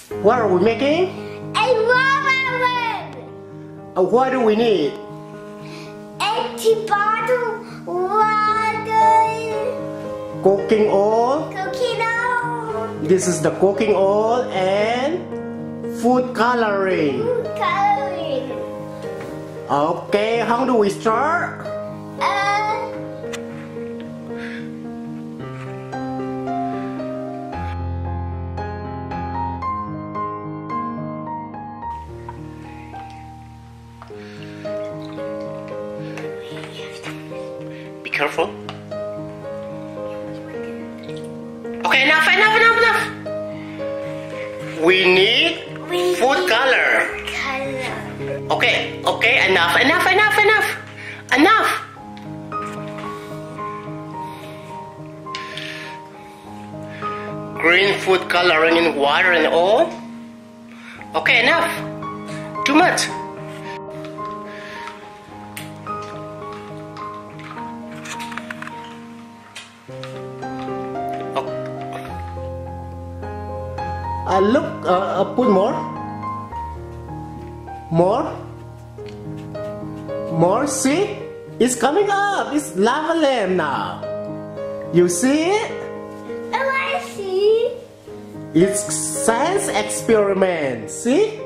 What are we making? A watermelon. What do we need? Empty bottle water. Cooking oil. Cooking oil. This is the cooking oil and food coloring. Food coloring. Okay, how do we start? Be careful. Okay, enough. We need food color. Okay, enough. Green food coloring in water and oil. Okay, enough. Too much. Look, put more. More, see? It's coming up. It's lava lamp now. You see it? Oh, I see. It's science experiment. See?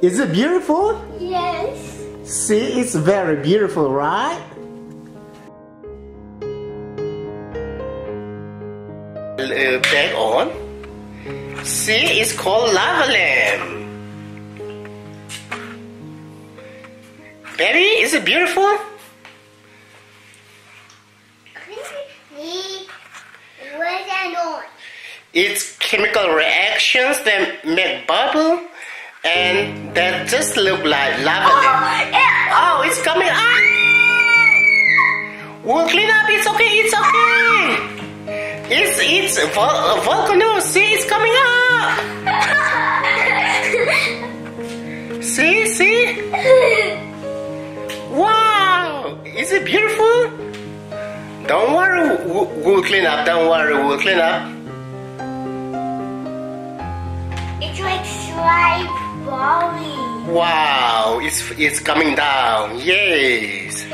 Is it beautiful? Yes. See, it's very beautiful, right? Back on. See, it's called lava lamp. Baby, is it beautiful? Where's that on? It's chemical reactions that make bubble and that just look like lava lamp. Oh, it's coming up. We'll clean up. It's okay. It's a volcano. See, it's coming up. See? Wow! Is it beautiful? Don't worry, we'll clean up. We'll clean up. It's like slime balling. Wow! It's coming down. Yes.